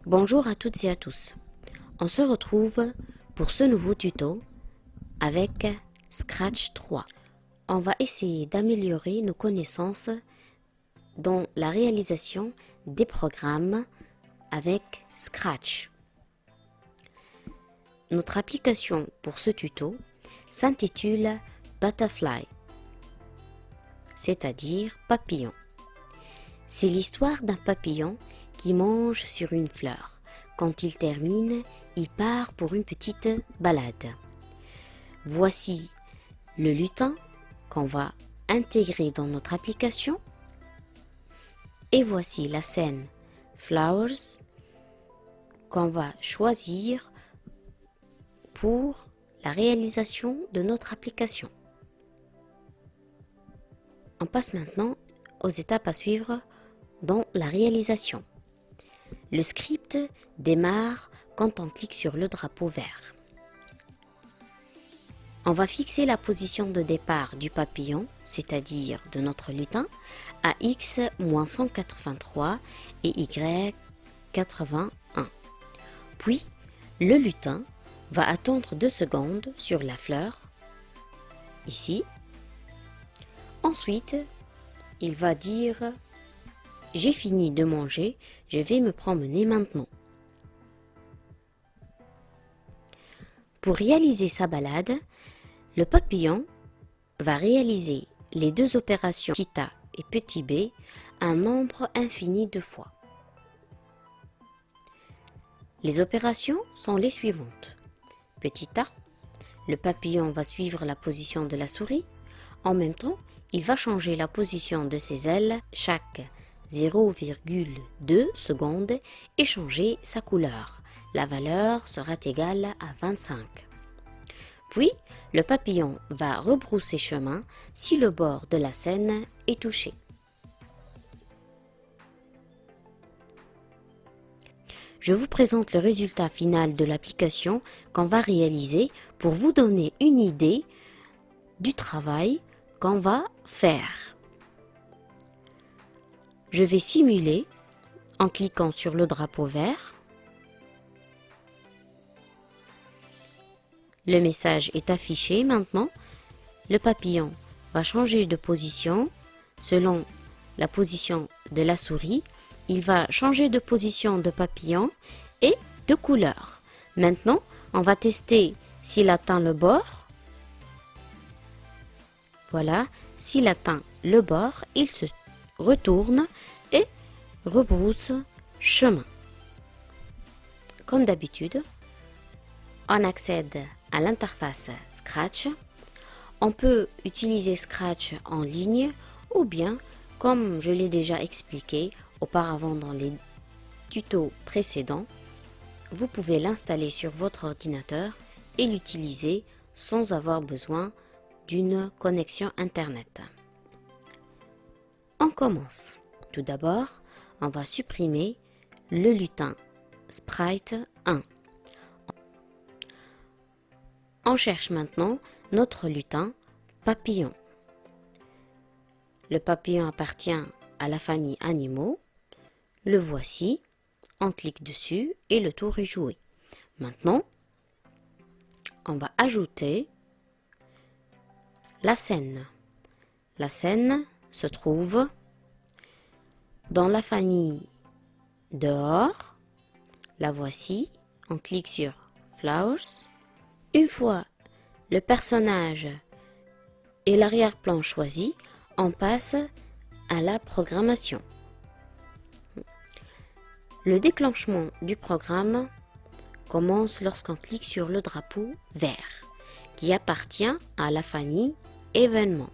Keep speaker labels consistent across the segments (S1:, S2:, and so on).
S1: Bonjour à toutes et à tous. On se retrouve pour ce nouveau tuto avec Scratch 3. On va essayer d'améliorer nos connaissances dans la réalisation des programmes avec Scratch. Notre application pour ce tuto s'intitule Butterfly, c'est-à-dire papillon. C'est l'histoire d'un papillon qui mange sur une fleur. Quand il termine, il part pour une petite balade. Voici le lutin qu'on va intégrer dans notre application. Et voici la scène Flowers qu'on va choisir pour la réalisation de notre application. On passe maintenant aux étapes à suivre dans la réalisation. Le script démarre quand on clique sur le drapeau vert. On va fixer la position de départ du papillon, c'est-à-dire de notre lutin, à x-183 et y81. Puis, le lutin va attendre 2 secondes sur la fleur, ici. Ensuite, il va dire « J'ai fini de manger, je vais me promener maintenant ». Pour réaliser sa balade, le papillon va réaliser les 2 opérations petit a et petit b un nombre infini de fois. Les opérations sont les suivantes. Petit a, le papillon va suivre la position de la souris. En même temps, il va changer la position de ses ailes chaque 0,2 secondes et changer sa couleur. La valeur sera égale à 25. Puis, le papillon va rebrousser chemin si le bord de la scène est touché. Je vous présente le résultat final de l'application qu'on va réaliser pour vous donner une idée du travail qu'on va faire. Je vais simuler en cliquant sur le drapeau vert. Le message est affiché maintenant. Le papillon va changer de position selon la position de la souris. Il va changer de position de papillon et de couleur. Maintenant, on va tester s'il atteint le bord. Voilà, s'il atteint le bord, il se retourne et rebrousse chemin. Comme d'habitude, on accède à l'interface Scratch. On peut utiliser Scratch en ligne ou bien, comme je l'ai déjà expliqué auparavant dans les tutos précédents, vous pouvez l'installer sur votre ordinateur et l'utiliser sans avoir besoin d'une connexion Internet. On commence. Tout d'abord, on va supprimer le lutin Sprite 1. On cherche maintenant notre lutin papillon. Le papillon appartient à la famille animaux. Le voici. On clique dessus et le tour est joué. Maintenant, on va ajouter la scène. La scène se trouve dans la famille dehors. La voici. On clique sur Flowers. Une fois le personnage et l'arrière-plan choisis, on passe à la programmation. Le déclenchement du programme commence lorsqu'on clique sur le drapeau vert, qui appartient à la famille événements.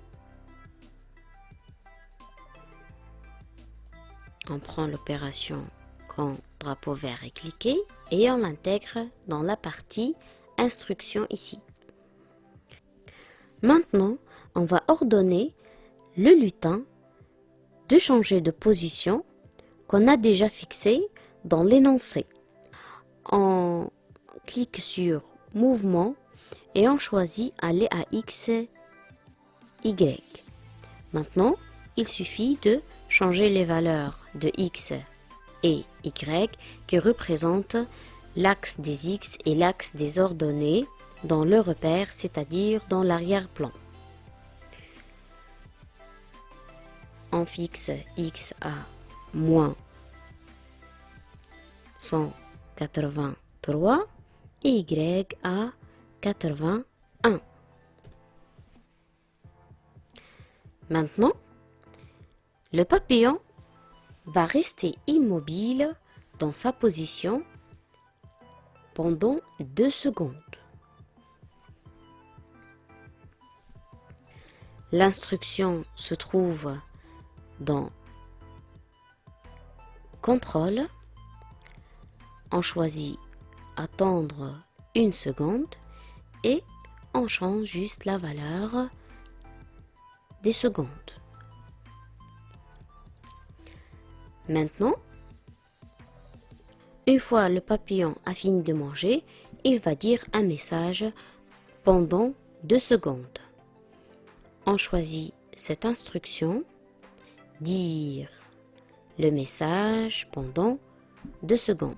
S1: On prend l'opération quand drapeau vert est cliqué et on l'intègre dans la partie instructions ici. Maintenant, on va ordonner le lutin de changer de position qu'on a déjà fixé dans l'énoncé. On clique sur mouvement et on choisit aller à X, Y. Maintenant, il suffit de changer les valeurs de X et Y qui représentent l'axe des X et l'axe des ordonnées dans le repère, c'est-à-dire dans l'arrière-plan. On fixe X à moins 183 et Y à 81. Maintenant, le papillon va rester immobile dans sa position pendant 2 secondes. L'instruction se trouve dans Contrôle. On choisit Attendre 1 seconde et on change juste la valeur des secondes. Maintenant, une fois le papillon a fini de manger, il va dire un message pendant 2 secondes. On choisit cette instruction, dire le message pendant 2 secondes.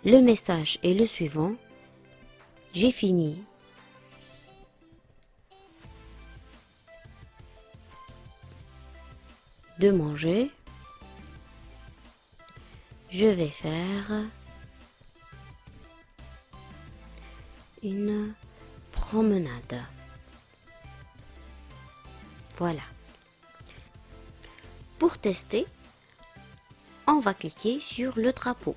S1: Le message est le suivant: j'ai fini de manger, je vais faire une promenade. Voilà. Pour tester, on va cliquer sur le drapeau.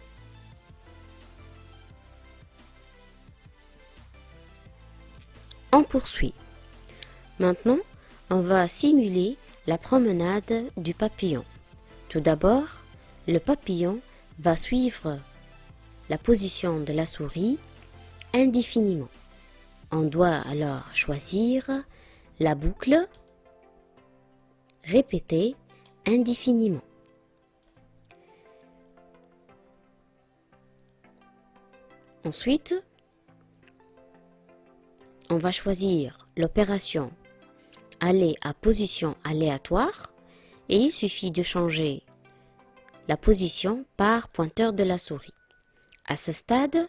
S1: On poursuit. Maintenant, on va simuler la promenade du papillon. Tout d'abord, le papillon va suivre la position de la souris indéfiniment. On doit alors choisir la boucle répétée indéfiniment. Ensuite, on va choisir l'opération aller à position aléatoire et il suffit de changer la position par pointeur de la souris. À ce stade,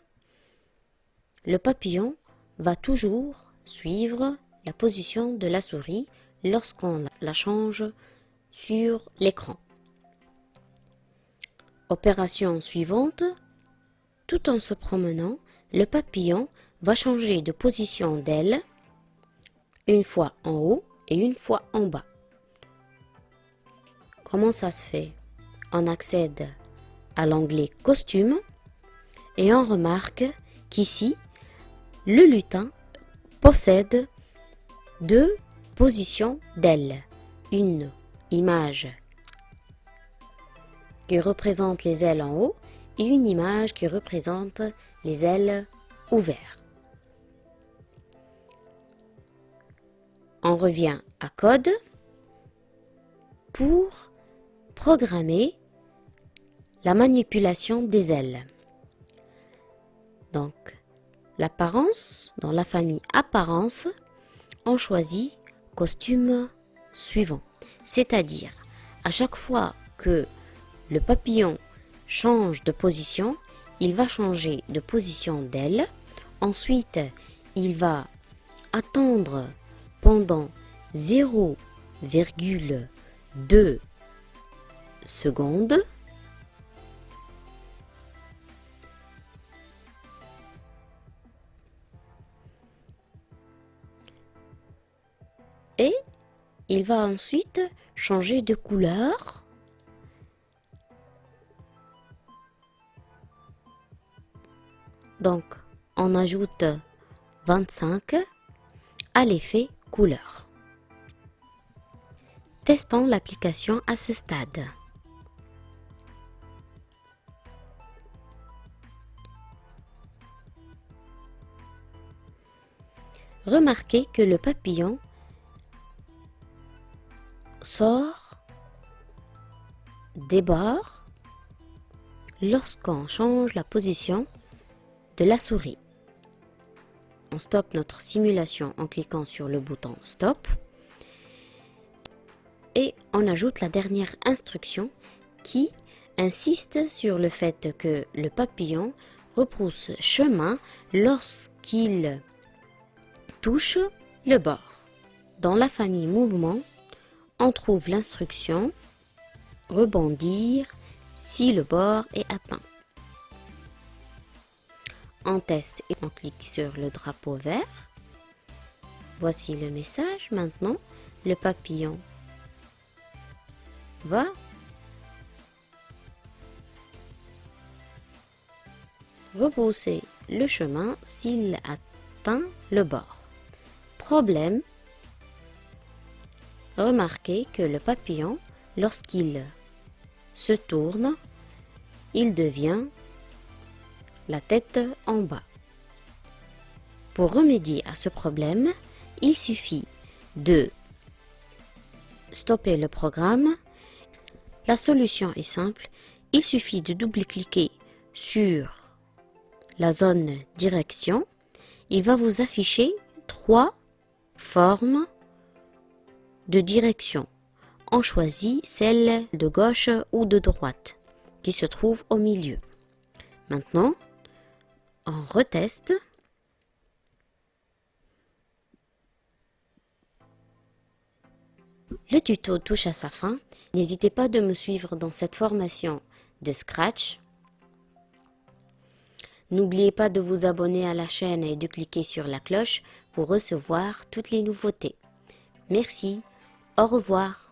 S1: le papillon va toujours suivre la position de la souris lorsqu'on la change sur l'écran. Opération suivante, tout en se promenant, le papillon va changer de position d'aile une fois en haut et une fois en bas. Comment ça se fait? On accède à l'onglet Costume et on remarque qu'ici, le lutin possède 2 positions d'aile. Une image qui représente les ailes en haut et une image qui représente les ailes ouvertes. On revient à code pour programmer la manipulation des ailes. Donc, l'apparence, dans la famille apparence, on choisit costume suivant. C'est-à-dire, à chaque fois que le papillon change de position, il va changer de position d'aile. Ensuite, il va attendre pendant 0,2 secondes. Et il va ensuite changer de couleur. Donc, on ajoute 25 à l'effet couleur. Testons l'application à ce stade. Remarquez que le papillon sort des bords lorsqu'on change la position de la souris. On stoppe notre simulation en cliquant sur le bouton Stop et on ajoute la dernière instruction qui insiste sur le fait que le papillon rebrousse chemin lorsqu'il touche le bord. Dans la famille mouvement, on trouve l'instruction rebondir si le bord est atteint. On teste et on clique sur le drapeau vert. Voici le message. Maintenant, le papillon va rebrousser le chemin s'il atteint le bord. Problème, remarquez que le papillon, lorsqu'il se tourne, il devient la tête en bas. Pour remédier à ce problème, il suffit de stopper le programme. La solution est simple, il suffit de double-cliquer sur la zone direction. Il va vous afficher 3 formes de direction. On choisit celle de gauche ou de droite qui se trouve au milieu. Maintenant, on reteste. Le tuto touche à sa fin. N'hésitez pas de me suivre dans cette formation de Scratch. N'oubliez pas de vous abonner à la chaîne et de cliquer sur la cloche pour recevoir toutes les nouveautés. Merci, au revoir.